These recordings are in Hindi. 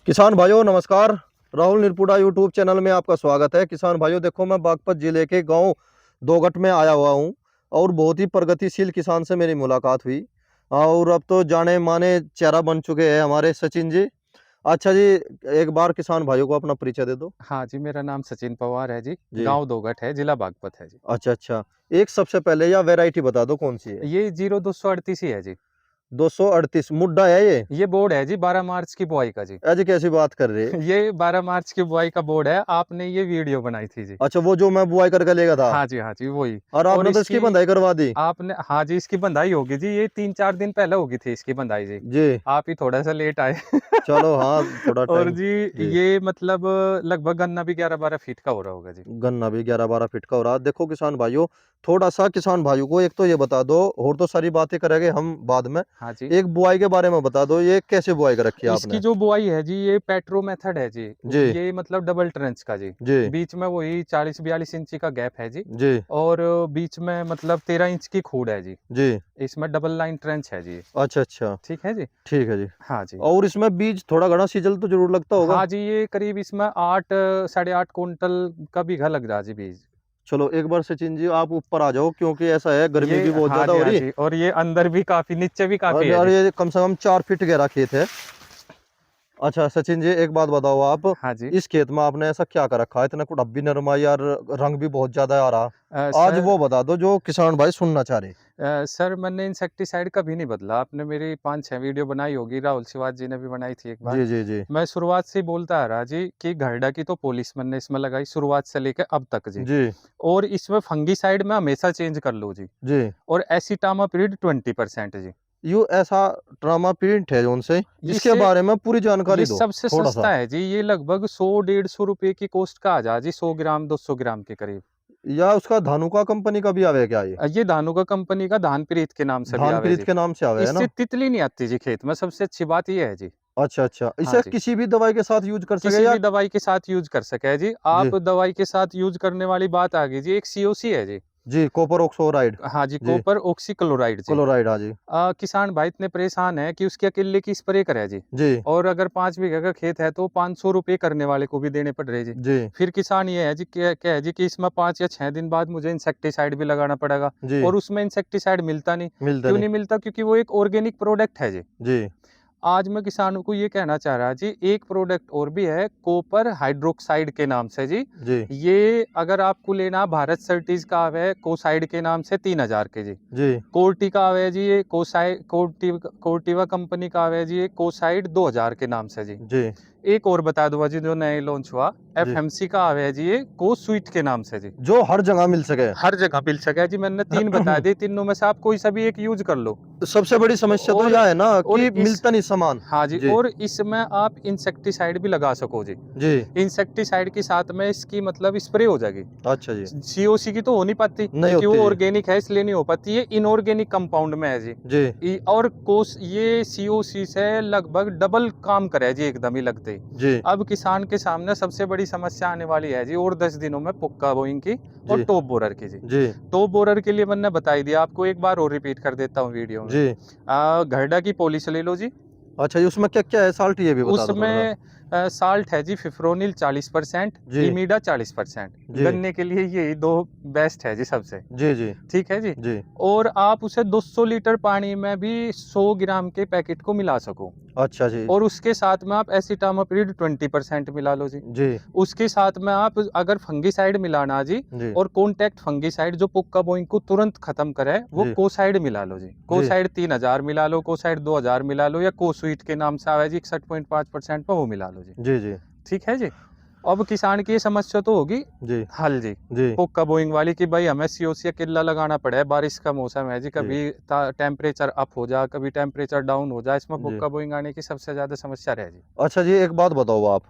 किसान भाइयों नमस्कार। राहुल निरपुड़ा यूट्यूब चैनल में आपका स्वागत है। किसान भाइयों देखो, मैं बागपत जिले के गांव दोगट में आया हुआ हूं और बहुत ही प्रगतिशील किसान से मेरी मुलाकात हुई और अब तो जाने माने चेहरा बन चुके हैं हमारे सचिन जी। अच्छा जी, एक बार किसान भाइयों को अपना परिचय दे दो। हाँ जी, मेरा नाम सचिन पवार है जी, जी। गाँव दोगट है, जिला बागपत है जी। अच्छा अच्छा, एक सबसे पहले या वैरायटी बता दो कौन सी है। ये 0238 ही है जी। 238 मुड्डा है ये। ये बोर्ड है जी 12 मार्च की बुआई का जी। आज कैसी बात कर रहे। ये 12 मार्च की बुआई का बोर्ड है, आपने ये वीडियो बनाई थी जी। अच्छा, वो जो मैं बुआई करके लेगा था हाँ जी, वही। और और आपने तो इसकी इसकी बंधाई करवा दी। आपने हाँ जी, इसकी बंधाई होगी जी, ये 3-4 दिन पहले होगी थी इसकी बंधाई जी। जी। आप ही थोड़ा-सा लेट आए। चलो हाँ, थोड़ा और टाइम। जी, जी। ये मतलब लगभग गन्ना भी 11-12 फीट का हो रहा होगा जी। गन्ना भी 11-12 फीट का हो रहा है। देखो किसान भाइयों, थोड़ा सा किसान भाइयों को एक तो ये बता दो, और तो सारी बातें करेंगे हम बाद में। हाँ जी। एक बुआई के बारे में बता दो, ये कैसे बुआई कर रखी है इसकी आपने। जो बुआई है जी, ये पेट्रो मेथड है जी। जी। ये मतलब डबल ट्रेंच का जी। जी। बीच में वही 40-42 इंची का गैप है जी। जी। और बीच में मतलब 13 इंच की खूड़ है जी। जी। इसमें डबल लाइन ट्रेंच है जी। अच्छा अच्छा। ठीक है जी। ठीक है जी। हाँ जी। और इसमें बीज थोड़ा घना सीजल तो जरूर लगता होगा। हाँ जी, ये करीब इसमें 8 साढ़े 8 कुंटल का बीघा लग रहा जी बीज। चलो एक बार सचिन जी आप ऊपर आ जाओ, क्योंकि ऐसा है गर्मी ये भी बहुत ज्यादा हो हाँ रही। जी, और ये अंदर भी काफी, नीचे भी काफी है और जी। ये कम से कम 4 फीट गहरा खेत है। अच्छा सचिन जी, एक बात बताओ आप, हाँ जी। इस खेत में आपने ऐसा क्या कर रखा है, इतना कुछ भी नरमा यार, रंग भी बहुत ज्यादा आ रहा। आज सर वो बता दो जो किसान भाई सुनना चाह रहे। सर, मैंने इंसेक्टिसाइड कभी नहीं बदला। आपने मेरी 5-6 वीडियो बनाई होगी, राहुल शिवाज जी ने भी बनाई थी एक बार। जी जी जी। मैं शुरुआत से ही बोलता आ रहा जी कि घरडा की तो पॉलिश मैंने इसमें लगाई शुरुआत से लेके अब तक जी। जी। और इसमें फंगीसाइड मैं हमेशा चेंज कर लूँ जी। जी। और एसिटामाप्रिड 20% जी। यू ऐसा ट्रामा प्रिंट है उनसे, इसके इससे बारे में पूरी जानकारी ये दो सबसे थोड़ा सा। सस्ता है जी। ये लगभग 100-150 रुपए की कॉस्ट का आ जा जी, 100 ग्राम 200 ग्राम के करीब। या उसका धानुका कंपनी का भी आवे क्या ये। ये धानुका कंपनी का धानप्रीत के नाम से भी आवे धानप्रीत जी। के नाम से आवे है इससे ना। तितली नहीं आती जी खेत में, सबसे अच्छी बात ये है जी। अच्छा अच्छा, हाँ इसे जी। किसी भी दवाई के साथ यूज कर सके किसी या। भी दवाई के साथ यूज़ कर सके है जी। जी। आप दवाई के साथ यूज़ करने वाली बात आ गई जी, एक सीओसी है जी। जी, कॉपर ऑक्सोराइड। हाँ जी, जी। कॉपर ऑक्सीक्लोराइड जी। क्लोराइड, हाँ जी। किसान भाई इतने परेशान हैं कि उसकी अकेले की स्प्रे करे जी। जी। और अगर 5 बीघा का खेत है तो 500 रुपए करने वाले को भी देने पड़ रहे जी। जी। फिर किसान ये है जी, क्या है जी कि इसमें 5 या 6 दिन बाद मुझे इंसेक्टिसाइड भी लगाना पड़ेगा। जी। और उसमें इंसेक्टिसाइड मिलता नहीं। मिलता क्यों नहीं। नहीं मिलता? क्योंकि वो एक ऑर्गेनिक प्रोडक्ट है जी। जी। आज मैं किसानों को ये कहना चाह रहा जी, एक प्रोडक्ट और भी है कॉपर हाइड्रोक्साइड के नाम से जी। जी। ये अगर आपको लेना, भारत सर्टिस का है कोसाइड के नाम से 3000 के जी। जी। कोर्टी का है जी, ये कोर्टिवा कंपनी का है जी, ये कोसाइड 2000 के नाम से जी। जी। एक और बता दूंगा जी, जो नए लॉन्च हुआ, जी। एफएमसी का है जी, ये को स्वीट के नाम से जी। जो हर जगह मिल सके। हर जगह मिल सके जी। मैंने 3 बता दिए, तीनों में से आप कोई सा भी एक यूज कर लो। सबसे बड़ी समस्या तो और यह है ना और कि इस मिलता नहीं सामान। हाँ जी, जी। और इसमें आप इंसेक्टिसाइड भी लगा सको जी। जी। इंसेक्टिसाइड के साथ में इसकी मतलब स्प्रे हो जाएगी। अच्छा जी। सीओसी की तो हो नहीं पाती नहीं क्योंकि होती वो जी। ऑर्गेनिक है, इसलिए नहीं हो पाती। ये इनऑर्गेनिक कंपाउंड में है जी। जी। और कोस ये सीओसी से लगभग डबल काम करे जी, एकदम ही लगते ही। जी। अब किसान के सामने सबसे बड़ी समस्या आने वाली है जी, और 10 दिनों में पुक्का बोइंग की और जी। टॉप बोरर की जी। जी। टॉप बोरर के लिए मैंने बताई दिया आपको, एक बार और रिपीट कर देता हूँ वीडियो में। जी। घरडा की पॉलिश ले लो जी। अच्छा जी, उसमें क्या क्या है, साल्ट ये भी बता दो थोड़ा सा। उसमें साल्ट है जी, फिफ्रोनिल 40%, जी। इमीडा 40%। जी। गन्ने के लिए यही 2 बेस्ट है जी सबसे। जी। जी। ठीक है जी। जी। और आप उसे 200 लीटर पानी में भी 100 ग्राम के पैकेट को मिला सको। अच्छा जी। और उसके साथ में आप एसिटामाप्रिड 20% मिला लो जी। जी। उसके साथ में आप अगर फंगीसाइड मिलाना जी, जी। और कॉन्टैक्ट फंगीसाइड जो पुक्का बोइंग को तुरंत खत्म करे, वो जी। कोसाइड मिला लो जी। जी। कोसाइड 3000 मिला लो, कोसाइड 2000 मिला लो, या कोस्वीट के नाम से आवे जी 61.5% पे, वो मिला लो जी। जी। जी। ठीक है जी। अब किसान की ये समस्या तो होगी जी। हल जी, जी। पुक्का बोइंग वाली, कि भाई हमें सीओसी किल्ला लगाना पड़ा है, बारिश का मौसम है जी, जी। कभी टेम्परेचर अप हो जा, कभी टेम्परेचर डाउन हो जाए, इसमें जी। पुक्का बोइंग आने की सबसे ज्यादा समस्या रह जी। अच्छा जी, एक बात बताओ आप,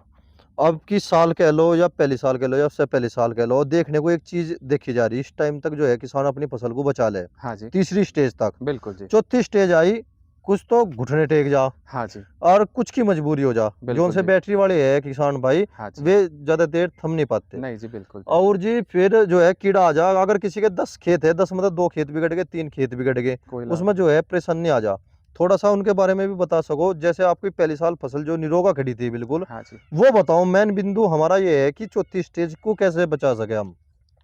अब की साल कह लो या पहली साल कह लो या उससे पहली साल कह लो, देखने को एक चीज देखी जा रही है इस टाइम तक, जो है किसान अपनी फसल को बचा ले। हाँ जी, तीसरी स्टेज तक, बिल्कुल जी। चौथी स्टेज आई, कुछ तो घुटने टेक जा हाँ जी, और कुछ की मजबूरी हो जा, जो बिल्कुल से जी। बैटरी वाले है किसान भाई, हाँ जी, वे ज्यादा देर थम नहीं पाते। नहीं जी, बिल्कुल जी। और जी फिर जो है कीड़ा आ जा, अगर किसी के 10 खेत है, 10 मतलब 2 खेत बिगड़ गए, 3 खेत बिगड़ गए, कोई लाभ उसमें नहीं। जो है परेशानी आ जा। थोड़ा सा उनके बारे में भी बता सको, जैसे आपकी पहली साल फसल जो निरोगा खड़ी थी बिल्कुल, हाँ जी। वो बताओ। मेन बिंदु हमारा ये है कि चौथी स्टेज को कैसे बचा सके हम।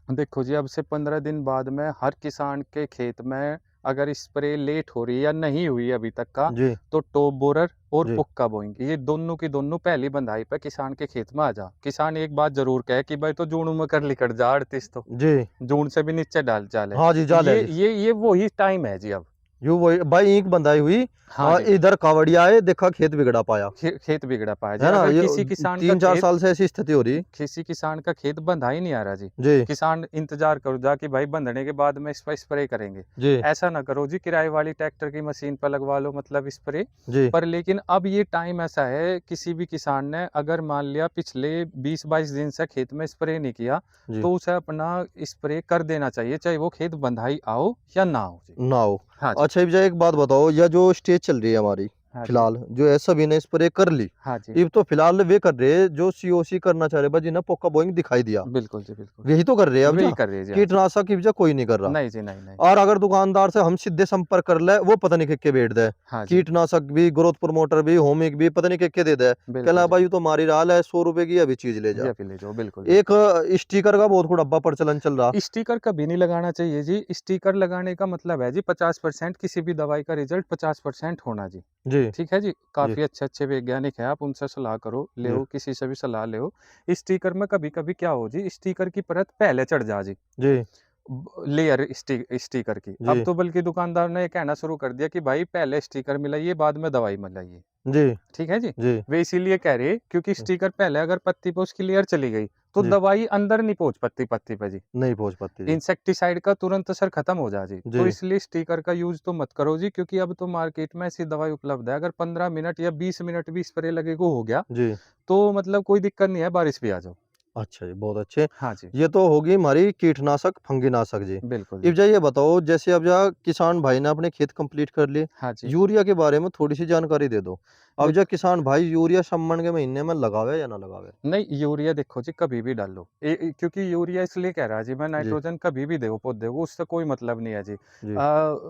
देखो जी, अब से 15 दिन बाद में हर किसान के खेत में अगर स्प्रे लेट हो रही है या नहीं हुई है अभी तक का, जी तो टॉप बोरर और जी पुक्का बोएंगे। ये दोनों की दोनों पहली बंधाई पे किसान के खेत में आ जा। किसान एक बात जरूर कहे कि भाई तो जून में कर लिकड़ जा 38 तो जी। जून से भी नीचे डाल चाले। हाँ जी, जाले जी। ये वही टाइम है जी अब। यूं वही भाई, ईंक बंधाई हुई। हाँ जी। इधर कावड़िया आए, देखा खेत बिगड़ा पाया, खेत बिगड़ा पाया जी। है ना। अगर ये किसी किसान का 3-4 खेत साल से ऐसी स्थिति हो रही। किसी किसान का खेत बंधा ही नहीं आ रहा जी, जी किसान इंतजार करो जा कि भाई बंधने के बाद में इस पर स्प्रे करेंगे। जी ऐसा ना करो जी, किराए वाली ट्रैक्टर की मशीन पर लगवा लो मतलब स्प्रे। जी पर लेकिन अब ये टाइम ऐसा है, किसी भी किसान ने अगर मान लिया पिछले 20-22 दिन से खेत में स्प्रे नहीं किया, जी। तो उसे अपना स्प्रे कर देना चाहिए, चाहे वो खेत बंधाई आओ या ना हो जी। ना हो। हाँ जी। अच्छा विजय, एक बात बताओ, यह जो स्टेज चल रही है हमारी हाँ जी। फिलहाल, जो है सभी ने स्प्रे कर ली। हाँ जी। अब तो फिलहाल वे कर रहे हैं जो सीओसी करना चाह रहे, बस जिन्हें पोका बोइंग दिखाई दिया, बिल्कुल जी, बिल्कुल। यही तो कर रहे हैं अब वही जा। कर रही है जी। हाँ जी। कीटनाशक की वजह कोई नहीं कर रहा। नहीं जी, नहीं, नहीं। और अगर दुकानदार से हम सीधे संपर्क कर ले, वो पता नहीं के बैठ दे, हाँ जी। कीटनाशक भी, ग्रोथ प्रमोटर भी, होमिक भी, पता नहीं के दे दे। बिल्कुल कहला जी। भाई ये तो मारी राल है, 100 रुपए की अभी चीज ले ये जा। भी ले जाओ, बिल्कुल जी। एक स्टिकर का बहुत डब्बा प्रचलन चल रहा। स्टिकर कभी नहीं लगाना चाहिए जी। स्टिकर लगाने का मतलब है जी 50% किसी भी दवाई का रिजल्ट 50% होना जी। जी ठीक है जी। जी काफ़ी अच्छे-अच्छे वैज्ञानिक हैं, आप उनसे सलाह करो, जी लो, किसी से भी सलाह लो। स्टिकर में कभी-कभी क्या हो जी, स्टिकर की परत पहले चढ़ जा जी। जी लेयर स्टिकर की। अब जी तो बल्कि दुकानदार ने ये कहना शुरू कर दिया कि भाई पहले स्टिकर मिलाइए, बाद में दवाई मिलाइए। जी ठीक है जी। जी वे इसीलिए कह रहे क्योंकि स्टिकर पहले अगर पत्ती पे उसकी लेयर चली गई, तो जी। दवाई अंदर नहीं पहुँच पत्ती पत्ती पे जी। नहीं पहुंच पाती जी। इंसेक्टिसाइड का तुरंत असर खत्म हो जा जी। तो जी इसलिए स्टिकर का यूज़ तो मत करो जी, क्योंकि अब तो मार्केट में ऐसी दवाई उपलब्ध है, अगर 15 मिनट या 20 मिनट भी स्प्रे लगे को हो गया, जी। तो मतलब कोई दिक्कत नहीं है, बारिश भी आ जाओ। अच्छा जी, बहुत अच्छे। हाँ जी, ये तो होगी हमारी कीटनाशक, फंगीनाशक जी। बिल्कुल अब जी। जा ये बताओ, जैसे अब जा किसान भाई ने अपने खेत कंप्लीट कर लिए, हाँ जी। यूरिया के बारे में थोड़ी सी जानकारी दे दो। अब देख जा किसान भाई यूरिया सम्मन के महीने में लगावे या ना लगावे। नहीं, यूरिया देखो जी कभी भी डाल लो। क्योंकि यूरिया इसलिए कह रहा जी मैं, जी नाइट्रोजन कभी भी दो पौधे को, उससे कोई मतलब नहीं है जी। जी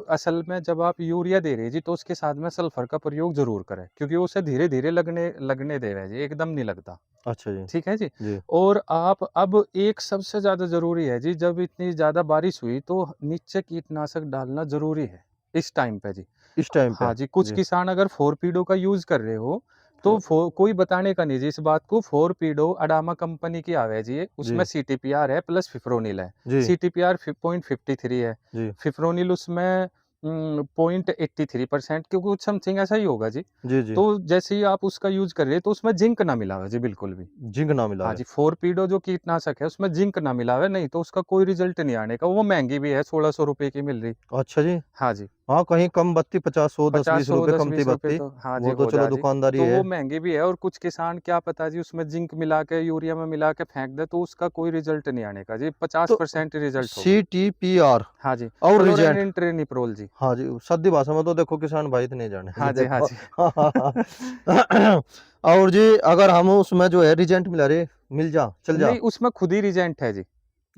असल में जब आप यूरिया दे रहे हैं जी, तो उसके साथ में सल्फर का प्रयोग ज़रूर करें, क्योंकि वो उसे धीरे-धीरे लगने लगने दे रहे हैं जी, एकदम नहीं लगता। अच्छा जी। ठीक है जी। जी और आप अब एक सबसे ज़्यादा ज़रूरी है जी, जब इतनी ज़्यादा बारिश हुई तो नीचे कीटनाशक डालना ज़रूरी है, इस टाइम पे जी। इस टाइम पे। हाँ जी, कुछ जी किसान अगर फ़ोरपीडो का यूज़ कर रहे हो, तो फो- कोई बताने का नहीं जी इस बात को। फ़ोरपीडो अडामा कंपनी की आवे जी ये, उसमें जी सीटीपीआर है प्लस फिप्रोनिल है। जी सीटीपीआर 0.53 है, जी फिप्रोनिल उसमें 0.83%, क्योंकि कुछ समथिंग ऐसा ही होगा जी। जी जी। तो जैसे ही आप उसका यूज़ कर रहे हैं, तो उसमें ज़िंक ना मिला हुआ जी बिल्कुल भी। जिंक ना मिला हाँ है। जी, फ़ोरपीडो जो कीटनाशक है उसमें ज़िंक ना मिला हुआ है, नहीं तो उसका कोई रिज़ल्ट नहीं आने का। वो महँगी भी है, 1600 रुपए की मिल रही। अच्छा जी। हाँ जी। हाँ, कहीं कम बत्ती 50-100 50, 10-20 100, रुपए 10, कमती 20 रुपए बत्ती। तो हाँ जी, वो तो हो चलो जा जी। दुकानदारी तो है। वो महँगी भी है, और कुछ किसान क्या पता जी उसमें ज़िंक मिला के, यूरिया में मिला के फेंक दे, तो उसका कोई रिज़ल्ट नहीं आने का जी, तो 50% ही रिज़ल्ट होगा। CTPR हाँ जी, और रिजेंट। क्लोरानिट्रेनिप्रोल जी। हाँ जी, सादी भाषा में तो देखो किसान भाई इतने जाने हाँ ये जी, हाँ देखो। जी। और जी अगर हम उसमें जो है रिजेंट मिला रहे, मिल जा चल जा। नहीं, उसमें खुद ही रिजेंट है जी।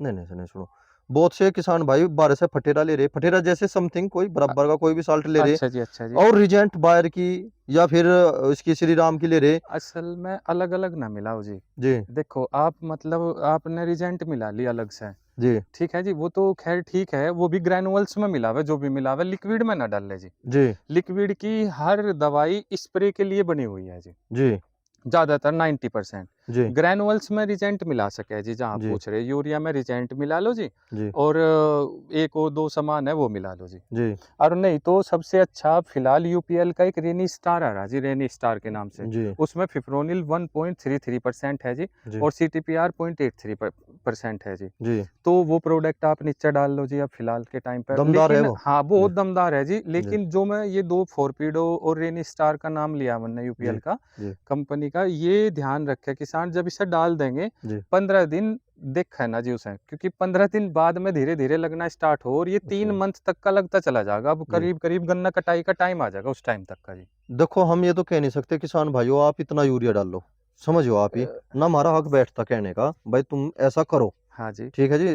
नहीं नहीं नहीं, सुनो, बहुत से किसान भाई बारह से फटेरा ले रहे, फटेरा जैसे समथिंग कोई अ, बराबर का कोई भी साल्ट ले रहे, अच्छा जी, अच्छा जी। और रिजेंट बायर की या फिर इसकी श्री राम की ले रहे। असल में अलग-अलग ना मिलाओ जी। जी देखो, आप मतलब आपने रिजेंट मिला ली अलग से। जी ठीक है जी, वो तो ख़ैर ठीक है, वो भी ग्रैन्युअल्स में मिला हुआ है, जो भी मिला हुआ है, लिक्विड में ना डालें जी। जी लिक्विड की हर दवाई स्प्रे के लिए बनी हुई है जी, जी ज़्यादातर 90%। जी ग्रैन्युअल्स में रिजेंट मिला सके है जी, जहाँ आप जी पूछ रहे हैं, यूरिया में रिजेंट मिला लो जी, जी और एक और 2 सामान है वो मिला लो जी। जी और नहीं तो सबसे अच्छा फिलहाल यूपीएल का एक रेनी स्टार आ रहा है जी, रेनी स्टार के नाम से। जी उसमें फिप्रोनिल 1.33% है जी, जी और सीटीपीआर 0.83% है जी। जी। तो वो प्रोडक्ट आप नीचे डाल लो जी अब फिलहाल के टाइम पे। दमदार है लेकिन वो। हाँ, जी बहुत दमदार है जी। जी लेकिन जो मैं ये 2 फ़ोरपीडो और रेनी स्टार का नाम लिया मैंने जी यूपीएल का, जी कंपनी का, ये ध्यान रखे किसान जब इसे डाल देंगे, जी। 15 दिन दिखे ना जी उसे, क्योंकि 15 दिन बाद में धीरे-धीरे लगना स्टार्ट हो, और ये अच्छा 3 जी मंथ तक का लगता चला जाएगा। अब जी। करीब-करीब गन्ना कटाई का टाइम आ जाएगा उस टाइम तक का जी। देखो हम ये तो कह नहीं सकते किसान भाइयों आप इतना यूरिया डाल लो, समझो आप ही, अ, ना हमारा हक बैठता कहने का भाई तुम ऐसा करो। हाँ जी। ठीक है जी।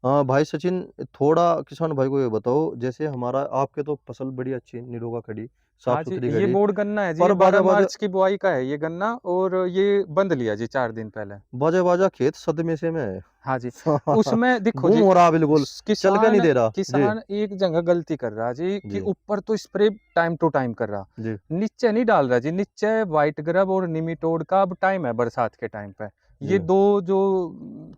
भाई सचिन, थोड़ा किसान भाई को ये बताओ, जैसे हमारा आपके तो फसल बड़ी अच्छी निरोगा खड़ी, हाँ साफ जी, सुथरी ये घड़ी। बोर्ड गन्ना है जी, पर ये बाजा 12 बाजा मार्च की बुआई का है ये गन्ना, और ये बंद लिया जी 4 दिन पहले। बाजा बाजा खेत सदमे से में है। हाँ जी, उसमें देखो गुम जी, हो रहा बिल्कुल, चल के नहीं किसान दे रहा जी। किसान एक जगह गलती कर रहा जी कि जी ऊपर तो स्प्रे टाइम टू टाइम कर रहा, जी नीचे नहीं डाल रहा जी। नीचे व्हाइट ग्रब और निमिटोड का अब टाइम है बरसात के टाइम पे। ये जी दो जो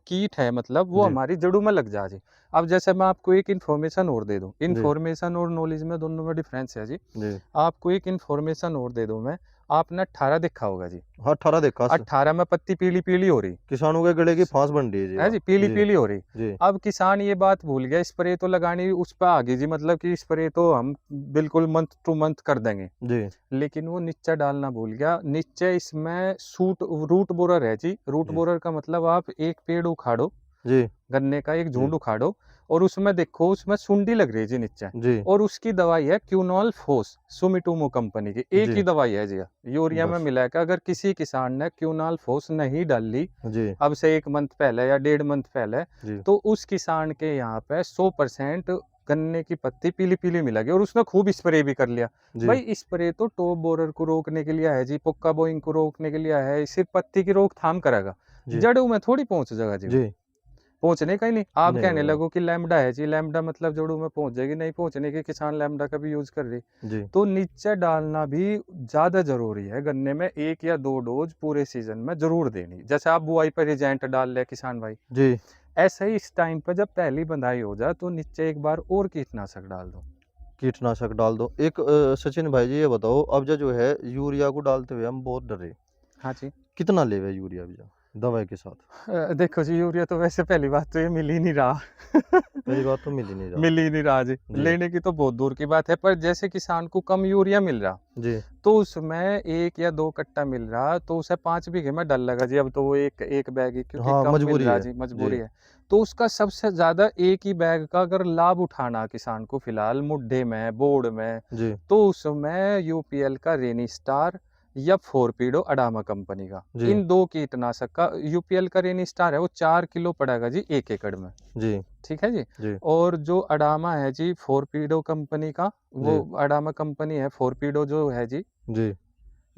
कीट है मतलब वो जी हमारी जड़ों में लग जा जी। अब जैसे मैं आपको एक इन्फॉर्मेशन और दे दूं, जी इन्फॉर्मेशन और नॉलेज में दोनों में डिफरेंस है जी। जी। आपको एक इन्फॉर्मेशन और दे दूं मैं, आपने 18 देखा होगा जी। हाँ 18 देखा 18 में पत्ती पीली पीली हो रही किसानों के गले की फांस बन रही है जी। है हाँ जी, पीली जी पीली हो रही। जी अब किसान ये बात भूल गया, स्प्रे तो लगानी उस पर आ गई जी, मतलब कि स्प्रे तो हम बिल्कुल मंथ टू मंथ कर देंगे, जी लेकिन वो नीचे डालना भूल गया। नीचे इसमें सूट रूट बोरर है जी। रूट जी बोरर का मतलब आप एक पेड़ उखाड़ो, जी गन्ने का एक जी झुंड उखाड़ो, और उसमें देखो उसमें सुंडी लग रही है जी नीचे, जी और उसकी दवाई है क्यूनॉल फोस, सुमिटोमो कंपनी की एक जी ही दवाई है जी। यूरिया में बस मिला के अगर किसी किसान ने क्यूनॉल फोस नहीं डाली जी अब से 1 मंथ पहले या 1.5 मंथ पहले, जी तो उस किसान के यहाँ पे 100% गन्ने की पत्ती पीली पीली मिलेगी, और उसने खूब स्प्रे भी कर लिया। जी भाई स्प्रे तो टॉप बोरर को रोकने के लिए है जी, पुक्का बोइंग को रोकने के लिए है, सिर्फ पत्ती की रोकथाम करेगा, जी जड़ों में थोड़ी पहुंच जाएगा जी वो। जी पहुंचने का ही नहीं। आप नहीं कहने होगा लगो कि लैम्बडा है जी, लैम्बडा मतलब जड़ों में पहुंच जाएगी, नहीं पहुंचने के, किसान लैम्बडा का भी यूज कर रही। जी तो नीचे डालना भी ज्यादा जरूरी है। गन्ने में 1 या 2 डोज पूरे सीजन में जरूर देनी, जैसे आप बुआई पर रिजेंट डाल ले किसान भाई, जी ऐसे ही इस टाइम पर जब पहली बंधाई हो जाए तो नीचे एक बार और कीटनाशक डाल दो। कीटनाशक डाल दो एक। सचिन भाई जी ये बताओ, अब जो है यूरिया को डालते हुए हम बहुत डरे, हाँ जी। कितना लेवे यूरिया भी दवाई के साथ? देखो जी, यूरिया तो वैसे पहली बात तो ये मिल ही नहीं रहा। पहली बात तो मिल ही नहीं रहा। मिल ही नहीं रहा जी, जी लेने की तो बहुत दूर की बात है, पर जैसे किसान को कम यूरिया मिल रहा, जी तो उसमें 1 या 2 कट्टा मिल रहा, तो उसे 5 बीघे में डल लगा जी। अब तो वो एक बैग ही, क्योंकि हाँ कम मिल मजबूरी रहा है। जी, जी मजबूरी है। तो उसका सबसे ज्यादा एक ही बैग का अगर लाभ उठाना किसान को फिलहाल मुड्ढे में बोर्ड में, जी तो उसमें यूपीएल का रेनी स्टार या फोरपीडो अडामा कंपनी का, जी इन 2 कीटनाशक का, यूपीएल का रेनी स्टार है वो 4 किलो पड़ेगा जी 1 एकड़ में। जी ठीक है जी। जी और जो अडामा है जी फोरपीडो कंपनी का, वो जी अडामा कंपनी है, फोरपीडो जो है जी जी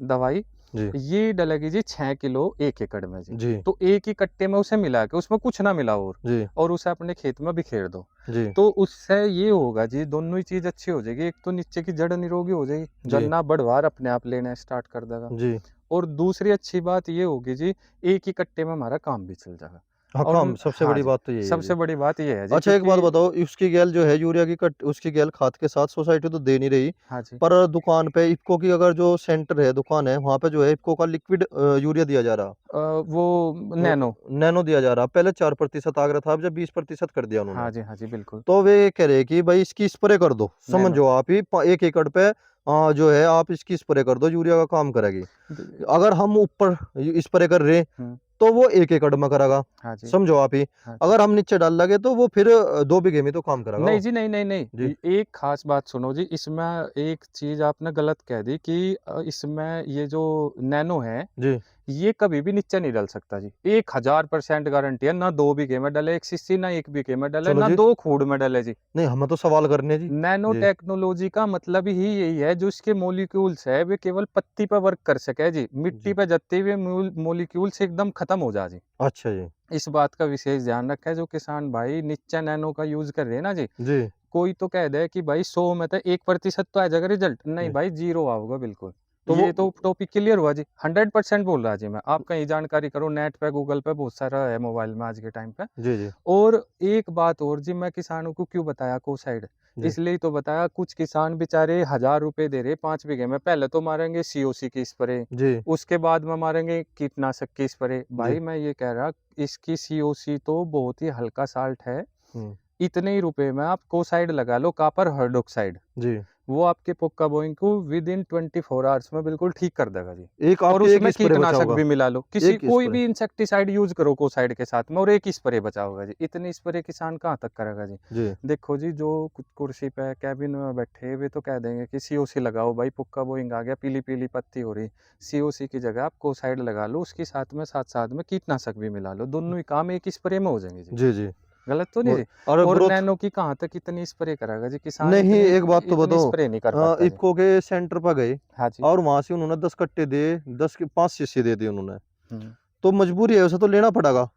दवाई, जी ये डलेगी जी 6 किलो 1 एकड़ में जी। जी तो एक ही कट्टे में उसे मिला के, उसमें कुछ ना मिला जी और उसे अपने खेत में बिखेर दो। जी तो उससे ये होगा जी, दोनों ही चीज अच्छी हो जाएगी। एक तो नीचे की जड़ निरोगी हो जाएगी, जी गन्ना बढ़वार अपने आप लेना स्टार्ट कर देगा, जी और दूसरी अच्छी बात ये होगी जी, एक ही कट्टे में हमारा काम भी चल जाएगा। हाँ और काम सबसे हाँ बड़ी जी, बात तो यही है सबसे जी। बड़ी बात ये है जी, अच्छा एक बात क्योंकि बताओ, उसकी गेल जो है यूरिया की कट उसकी गेल खाद के साथ सोसाइटी तो दे नहीं रही, हाँ जी, पर दुकान पे इफ्को की अगर जो सेंटर है दुकान है वहां पे जो है इफ्को का लिक्विड यूरिया दिया जा रहा। वो वो नैनो। नैनो दिया जा रहा, पहले 4% आ रहा था, अब जब 20% कर दिया उन्होंने। हाँ जी बिल्कुल। तो वे कह रहे कि भाई इसकी स्प्रे कर दो, नैनो। समझो आप ही 1 एकड़ पे जो है आप इसकी स्प्रे कर दो, यूरिया का काम करेगी। द- अगर हम ऊपर स्प्रे कर रहे हम्म, तो वो 1 एकड़ में करेगा, हाँ जी, समझो आप ही। हाँ जी। अगर हम नीचे डाल लगे तो वो फिर 2 बीघे में तो काम करेगा नहीं वो। जी, नहीं नहीं नहीं, जी एक खास बात सुनो जी, इसमें एक चीज आपने गलत कह दी कि इसमें ये जो नैनो है, जी ये कभी भी नीचे नहीं डल सकता जी। 1000% गारंटी है, ना 2 बीघे में डले एक सीसी, ना 1 बीघे में डले, चलो ना जी, 2 खूड़ में डले जी। नहीं हमें तो सवाल करने जी। नैनो जी टेक्नोलॉजी का मतलब ही यही है, जो इसके मोलिक्यूल्स है वे केवल पत्ती पर वर्क कर सके जी, मिट्टी जी पर जते हुए मोलिक्यूल्स एकदम खत्म हो जा जी। अच्छा जी इस बात का विशेष ध्यान रखें, जो किसान भाई नीचे नैनो का यूज कर रहे हैं ना जी। जी कोई तो कह दे कि भाई 100 में तो 1% तो आ जाएगा रिजल्ट, नहीं जी भाई, जीरो आओगे बिल्कुल। तो वो ये तो टॉपिक क्लियर हुआ जी, 100% बोल रहा जी मैं। आप कहीं जानकारी करो नेट पे, गूगल पे, बहुत सारा है मोबाइल में आज के टाइम पे। जी जी और एक बात और जी, मैं किसानों को क्यों बताया को साइड, जी इसलिए तो बताया, कुछ किसान बेचारे 1000 रुपए दे रहे 5 बीघे में, पहले तो मारेंगे सीओसी की स्प्रे, जी उसके बाद में मारेंगे कीटनाशक की स्प्रे। जी भाई मैं ये कह रहा, इसकी सीओसी तो बहुत ही हल्का साल्ट है, हम्म, इतने ही रुपए में आप कोसाइड लगा लो, कॉपर हाइड्रोक्साइड, जी वो आपके पोक्का बोइंग को विद इन 24 आवर्स में बिल्कुल ठीक कर देगा जी। एक और आपके एक उसमें ही स्प्रे बचा कीटनाशक होगा, भी मिला लो, किसी एक ही कोई स्प्रे। भी इंसेक्टिसाइड यूज करो कोसाइड के साथ में, और एक ही स्प्रे बचा होगा जी। इतनी स्प्रे किसान कहाँ तक करेगा जी। जी देखो जी, जो कुर्सी पे कैबिन में बैठे वे तो कह देंगे कि सीओसी लगाओ भाई, पुक्का बोइंग आ गया, पीली पीली पत्ती हो रही, सीओसी की जगह आप कोसाइड लगा लो, उसके साथ में कीटनाशक भी मिला लो, दोनों ही काम एक ही स्प्रे में हो जाएंगे जी। जी जी गलत तो नहीं और जी। और और ग्रोथ नैनो की कहाँ तक इतनी स्प्रे करेगा जी, किसान नहीं, इतनी एक बात तो इतनी बताऊं, स्प्रे नहीं कर पाता जी। इफ्को के सेंटर पर गए हाँ जी। और वहां से उन्होंने 10 कट्टे दिए, 10 के 5 शीशी दे दी उन्होंने। हम्म। तो मजबूरी है, उसे तो लेना पड़ेगा।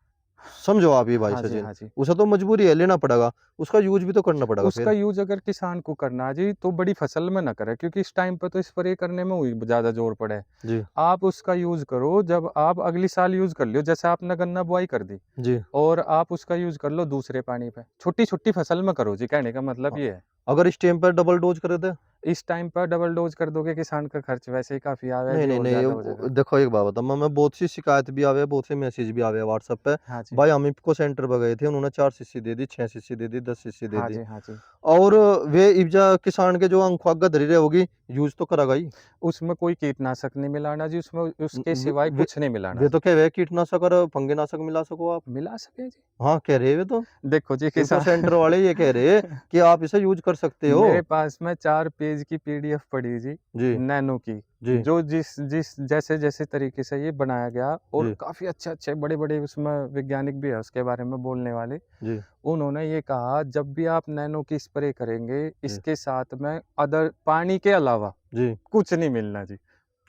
समझो आप ये भाई हाँ जी, सचिन, हाँ जी। उसे तो मजबूरी है, लेना पड़ेगा, उसका यूज भी तो करना पड़ेगा उसका फिर। यूज अगर किसान को करना है जी तो बड़ी फसल में ना करे, क्योंकि इस टाइम पे तो स्प्रे करने में हुई ज्यादा जोर पड़े। जी आप उसका यूज करो जब आप अगली साल यूज कर लियो, जैसे आपने गन्ना बुआई कर दी जी। और आप उसका यूज कर लो दूसरे पानी पे, छोटी छोटी फसल में करो जी, कहने का मतलब हाँ, ये है। अगर इस टाइम पर डबल डोज करे थे। इस टाइम पर डबल डोज कर दोगे, किसान का खर्च वैसे ही काफी आवे नहीं जी नहीं और नहीं, ज्यादा हो जाएगा। देखो एक बात बताऊं, मैं बहुत सी शिकायत भी आवे, बहुत से मैसेज भी आवे व्हाट्सएप पे। हाँ जी, भाई हम इफको सेंटर पर गए थे, उन्होंने 4 शीशी दे दी, 6 शीशी दे दी, 10 शीशी दे हाँ दी। जी, हाँ जी। और वे इब्जा किसान के जो अंखवागा धरी रहे होगी, यूज तो करेगा ही। उसमें कोई कीटनाशक नहीं मिलाना जी, उसमें उसके वे, सिवाय वे, कुछ नहीं मिलाना वे जी। तो कह रहे हैं कीटनाशक और फंगीनाशक मिला सको आप। मिला सके जी। हाँ कह रहे हैं वे तो, देखो जी इफको सेंटर किसान वाले ये कह रहे हैं कि आप इसे यूज कर सकते हो। मेरे पास में 4 पेज की पीडीएफ पड़ी जी, जी नैनो की, जी जो जिस जिस जैसे जैसे तरीके से ये बनाया गया, और जी काफी अच्छे अच्छे बड़े बड़े उसमें वैज्ञानिक भी है उसके बारे में बोलने वाले। जी उन्होंने ये कहा जब भी आप नैनो की स्प्रे करेंगे, जी इसके साथ में अदर पानी के अलावा जी। कुछ नहीं मिलना जी।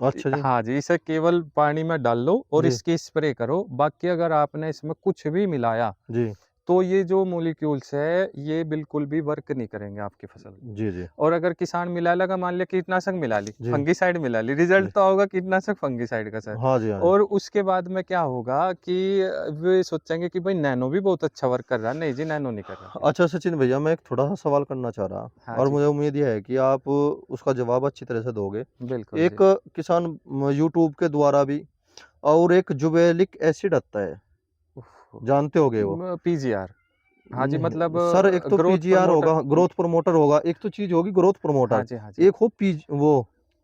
अच्छा जी। हाँ जी, इसे केवल पानी में डाल लो और जी इसकी स्प्रे करो, बाकी अगर आपने इसमें कुछ भी मिलाया जी तो ये जो मॉलिक्यूल्स है ये बिल्कुल भी वर्क नहीं करेंगे आपकी फसल में। जी जी और अगर किसान मिला लगा, मान लिया कीटनाशक मिला ली, जी फंगीसाइड मिला ली, रिजल्ट जी। तो होगा कीटनाशक फंगीसाइड का सर। हाँ जी हाँ जी। और उसके बाद में क्या होगा कि वे सोचेंगे कि भाई नैनो भी बहुत अच्छा वर्क कर रहा है, नहीं जी नैनो नहीं कर रहा जी। अच्छा सचिन भैया, मैं एक थोड़ा सा सवाल करना चाह रहा, हाँ और जी, मुझे उम्मीद यह है कि आप उसका जवाब अच्छी तरह से दोगे। बिल्कुल जी। एक किसान यूट्यूब के द्वारा भी, और एक जुबेलिक एसिड आता है, जानते होगे वो। पीजीआर, हाँ जी, मतलब नहीं सर, एक तो ग्रोथ पीजीआर प्रमोटर। होगा, ग्रोथ प्रमोटर होगा, एक तो चीज होगी ग्रोथ हाँ प्रमोटर, जी, हाँ जी। एक हो पीज वो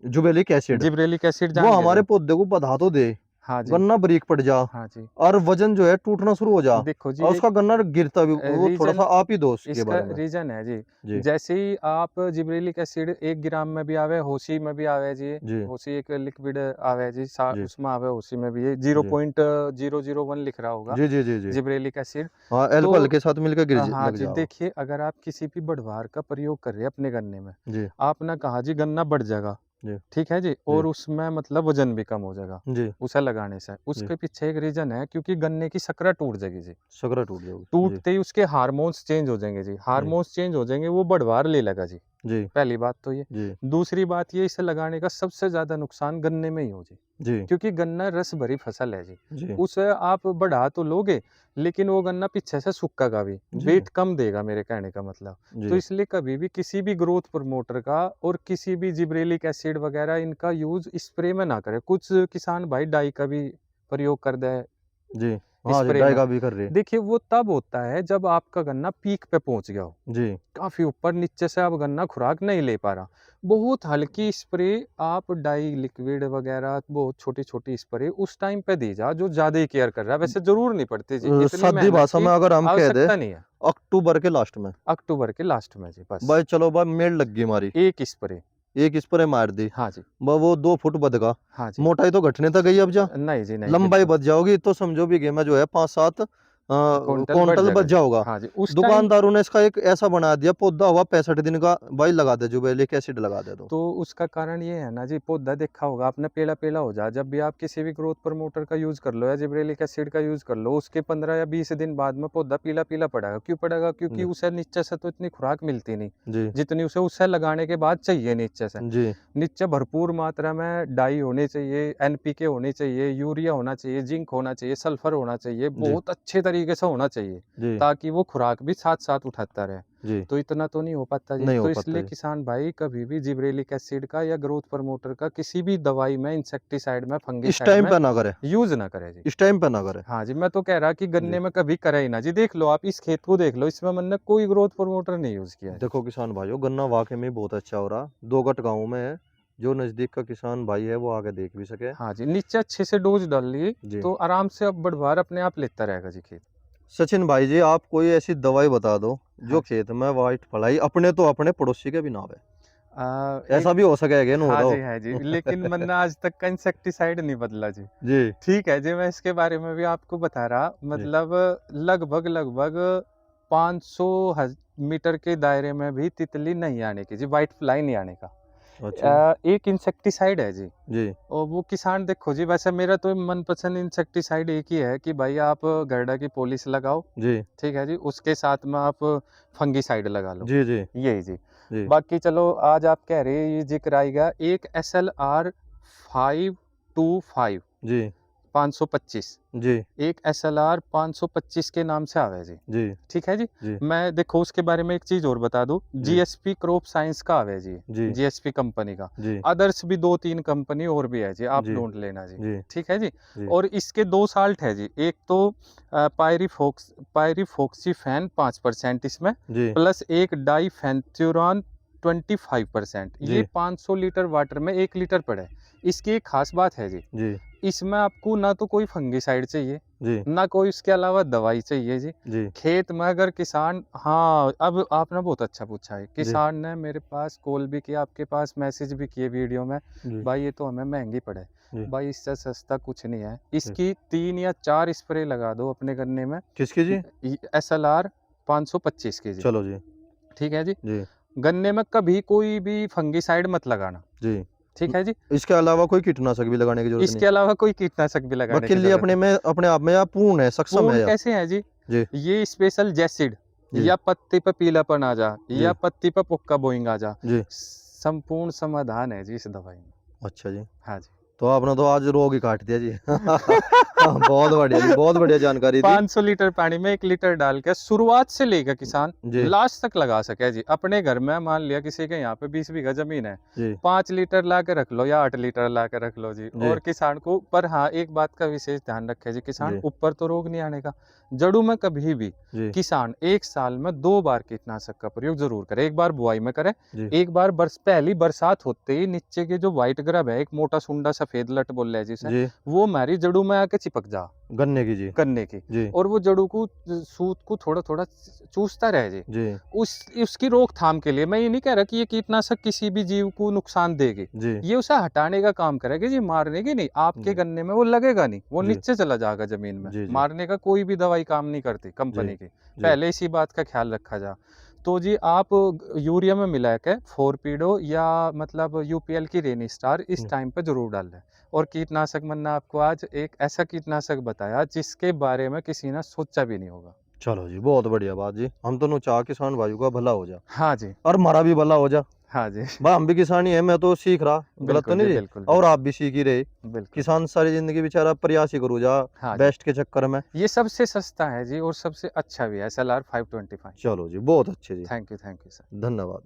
जुबेलिक एसिड। जिब्रेलिक एसिड वो जान गए हमारे जी। पौधे को बढ़ा तो दे, हाँ जी, गन्ना बारीक पड़ जा, हाँ जी। और वजन जो है टूटना शुरू हो जा, देखो जी और एक उसका गन्ना गिरता भी, वो थोड़ा सा रीजन, आप ही दो उसके इसका बारे में। रीजन है जी, जी जैसे ही आप जिब्रेलिक एसिड 1 ग्राम में भी आवे, होसी में भी आवे जी, जी होसी एक लिक्विड आवे जी, जी उसमें आवे, होसी में भी ये जीरो जी पॉइंट 001 लिख रहा होगा जी जी जी जी। Gibberellic acid. हाँ, तो एल्कोहल के साथ मिलकर हाँ लग जी, जाओ। देखिए अगर आप किसी भी बढ़वार का प्रयोग कर रहे हैं अपने गन्ने में, जी आपने कहा जी गन्ना बढ़ जाएगा, जी ठीक है जी, जी और उसमें मतलब वजन भी कम हो जाएगा जी उसे लगाने से, जी। उसके पीछे एक रीजन है, क्योंकि गन्ने की शकरा टूट जाएगी जी। शकरा टूट जाओगे। जी टूटते ही उसके हार्मोन्स चेंज हो जाएंगे जी, जी हार्मोन्स चेंज हो जाएंगे, वो बढ़वार ले लगा जी। जी पहली बात तो ये। जी दूसरी बात ये, इसे लगाने का सबसे ज्यादा नुकसान गन्ने में ही हो जी, जी क्योंकि गन्ना रस भरी फसल है जी। जी उसे आप बढ़ा तो लोगे, लेकिन वो गन्ना पीछे से सूखेगा भी, जी वेट कम देगा, मेरे कहने का मतलब। तो जी इसलिए कभी भी किसी भी ग्रोथ प्रमोटर का और किसी भी जिब्रेलिक एसिड वगैरह इनका यूज स्प्रे में ना करें। कुछ किसान भाई डाई का भी प्रयोग कर दे जी। हाँ जी, स्प्रे में। डायगा भी कर रहे। देखिए वो तब होता है जब आपका गन्ना पीक पे पहुंच गया हो, जी काफी ऊपर, नीचे से अब गन्ना खुराक नहीं ले पा रहा। बहुत हल्की स्प्रे आप डाई लिक्विड वगैरह, बहुत छोटी छोटी स्प्रे उस टाइम पे दी जा जो ज्यादा ही केयर कर रहा है, वैसे जरूर नहीं पड़ती जी, इतनी सादी मेहनत भाषा की में अगर हम कह दे, आवश्यकता नहीं है। अक्टूबर के लास्ट में, अक्टूबर के लास्ट में जी बस भाई चलो भाई मेड़ लग गई हमारी, एक स्प्रे। एक स्प्रे मार दी, हाँ जी, वो 2 फुट बदगा, हाँ जी। मोटाई तो घटने तक गई अब जा, नहीं जी नहीं, लंबाई बिल्कुल बच जाओगी, तो समझो बीघे में जो है 5-7 क्विंटल बढ़ क्विंटल बच जाएगा जी। जाओगा। हाँ जी, उस टाइम दुकानदारों ने इसका एक ऐसा बना दिया, पौधा हुआ 65 दिन का, भाई लगा दे जुबेलिक एसिड लगा दे तो। तो उसका कारण ये है ना जी, पौधा देखा होगा आपने, पेला पेला हो जा, जब भी आप किसी भी ग्रोथ प्रमोटर का यूज कर लो या जिब्रेलिक एसिड का यूज कर लो, उसके 15 या 20 दिन बाद में पौधा पीला पीला पड़ेगा। क्यों पड़ेगा? क्योंकि जी उसे नीचे से तो इतनी खुराक मिलती नहीं जी जितनी उसे लगाने के बाद चाहिए नीचे से। जी नीचे भरपूर मात्रा में डाई होनी चाहिए, एनपीके होनी चाहिए, यूरिया होना चाहिए, जिंक होना चाहिए, सल्फर होना चाहिए, जी बहुत अच्छे तरीके से होना चाहिए, जी ताकि वो खुराक भी साथ साथ उठाता रहे। जी। तो इतना तो नहीं हो पाता जी, नहीं हो तो पाता इसलिए जी। किसान भाई कभी भी जिब्रेलिक एसिड का या ग्रोथ प्रमोटर का किसी भी दवाई में, इंसेक्टिसाइड में, इस फंगिसाइड टाइम में पे ना करे, यूज ना करे जी। इस टाइम पे ना करे। हाँ जी, मैं तो कह रहा कि जी गन्ने में कभी करे ही ना जी। देख लो आप इस खेत को देख लो, इसमें मैंने कोई ग्रोथ प्रमोटर नहीं यूज किया है जी। देखो किसान भाइयों, गन्ना वाकई में बहुत अच्छा हो रहा, 2 गट गाँव में है, जो नजदीक का किसान भाई है वो आगे देख भी सके। हाँ जी, नीचे अच्छे से डोज डाल लिए जी तो आराम से अब बढ़वार अपने आप लेता रहेगा जी खेत। सचिन भाई जी, आप कोई ऐसी दवाई बता दो जो हाँ जी। खेत में वाइट फलाई अपने तो अपने पड़ोसी के भी ना आवे, एक ऐसा भी हो सके, अगेन हो हाँ बताओ। जी, हाँ जी, लेकिन मैंने आज तक का इंसेक्टिसाइड नहीं बदला जी। जी ठीक है जी, मैं इसके बारे में भी आपको बता रहा, जी मतलब लगभग लगभग 500 मीटर के दायरे में भी तितली नहीं आने की जी, वाइट फ्लाई नहीं आने का। अच्छा एक इंसेक्टिसाइड है जी, जी और वो किसान देखो जी, वैसे मेरा तो मनपसंद इंसेक्टिसाइड एक ही है कि भाई आप गरडा की पॉलिश लगाओ, जी ठीक है जी, उसके साथ में आप फंगीसाइड लगा लो, जी जी यही जी। जी बाकी चलो आज आप कह रहे हैं ये जिक्र आएगा एक SLR 525 जी 525, जी एक SLR 525 के नाम से आवे जी, जी ठीक है जी। जी मैं देखो उसके बारे में एक चीज और बता दूं, जी GSP क्रॉप साइंस का आवे जी, जी GSP कंपनी का। जी अदर्स भी 2-3 कंपनी और भी है जी, आप जी ढूंढ लेना जी, जी ठीक है जी। जी और इसके 2 साल्ट है जी, एक तो पायरिफॉक्सीफेन 5% इसमें, जी प्लस एक डाइफेंथ्यूरान 25%। ये जी 500 लीटर वाटर में 1 लीटर पड़े। इसकी एक खास बात है जी, जी इसमें आपको ना तो कोई फंगीसाइड चाहिए, जी ना कोई इसके अलावा दवाई चाहिए जी। जी खेत में अगर किसान, हाँ, अब आपने बहुत अच्छा पूछा है, जी किसान ने मेरे पास कॉल भी किया, आपके पास मैसेज भी किए वीडियो में, जी भाई ये तो हमें महंगी पड़े। जी भाई इससे सस्ता कुछ नहीं है, जी इसकी 3 या 4 स्प्रे लगा दो अपने गन्ने में, किसकी जी SLR 525 की जी, चलो जी ठीक है जी। जी गन्ने में कभी कोई भी फंगीसाइड मत लगाना, जी ठीक है जी। इसके अलावा कोई कीटनाशक भी लगाने की जरूरत नहीं इसके अलावा कोई कीटनाशक भी लगाने की वकील जरूरत अपने नहीं। में अपने आप में या पूर्ण है सक्षम है पूर्ण या कैसे है जी, जी ये स्पेशल जैसिड जी या पत्ती पे पीलापन आ जा या जी पत्ती पे पुक्का बोइंग आ जा, जी संपूर्ण समाधान है जी इस दवाई में। अच्छा जी हाँ जी। तो आपने तो आज रोग ही काट दिया जी बहुत बढ़िया जी बहुत बढ़िया जानकारी दी 500 लीटर पानी में 1 लीटर डाल के शुरुआत से लेकर किसान जी लास्ट तक लगा सके जी। अपने घर में मान लिया किसी के यहाँ पे 20 बीघा जमीन है, जी 5 लीटर ला के रख लो या 8 लीटर ला के रख लो जी, जी और किसान को, पर हाँ एक बात का विशेष ध्यान रखे जी, किसान जी ऊपर तो रोग नहीं आने का, जड़ों में कभी भी जी किसान 1 साल में 2 बार कीटनाशक का प्रयोग जरूर करे। एक बार बुआई में करे, जी एक बार पहली बरसात होते ही नीचे के जो व्हाइट ग्रब है, एक मोटा सुंडा सफेद लट बोल रहे हैं जिसे, जी वो हमारी जड़ों में आके चिपक जा गन्ने की जी गन्ने की, जी और वो जड़ों को, सूत को थोड़ा थोड़ा चूसता रहे जी। जी उसकी रोकथाम के लिए मैं ये नहीं कह रहा कि ये कीटनाशक किसी भी जीव को नुकसान देगी, जी ये उसे हटाने का काम करेगी जी, मारने की नहीं। आपके जी गन्ने में वो लगेगा नहीं, वो जी नीचे चला जाएगा जमीन में। जी जी मारने का कोई भी दवाई काम नहीं करती जी कंपनी की, जी पहले इसी बात का ख्याल रखा जा। तो जी आप यूरिया में मिला के फोरपीडो या मतलब UPL की रेनी स्टार इस टाइम पे जरूर डाल दें। और कीटनाशक मैंने आपको आज एक ऐसा कीटनाशक बताया जिसके बारे में किसी ने सोचा भी नहीं होगा। चलो जी बहुत बढ़िया बात जी हम दोनों चाह किसान भाइयों का भला हो जा हाँ जी, और हमारा भी भला हो जा हाँ जी। भाई हम भी किसान ही है मैं तो सीख रहा गलत तो बिल्कुल जी, नहीं जी बिल्कुल, और बिल्कुल, आप भी सीख ही रहे बिल्कुल। किसान सारी जिंदगी बेचारा प्रयास ही करू जा हाँ जी, बेस्ट के चक्कर में ये सबसे सस्ता है जी और सबसे अच्छा भी है SLR 525। चलो जी बहुत अच्छे जी थैंक यू सर। धन्यवाद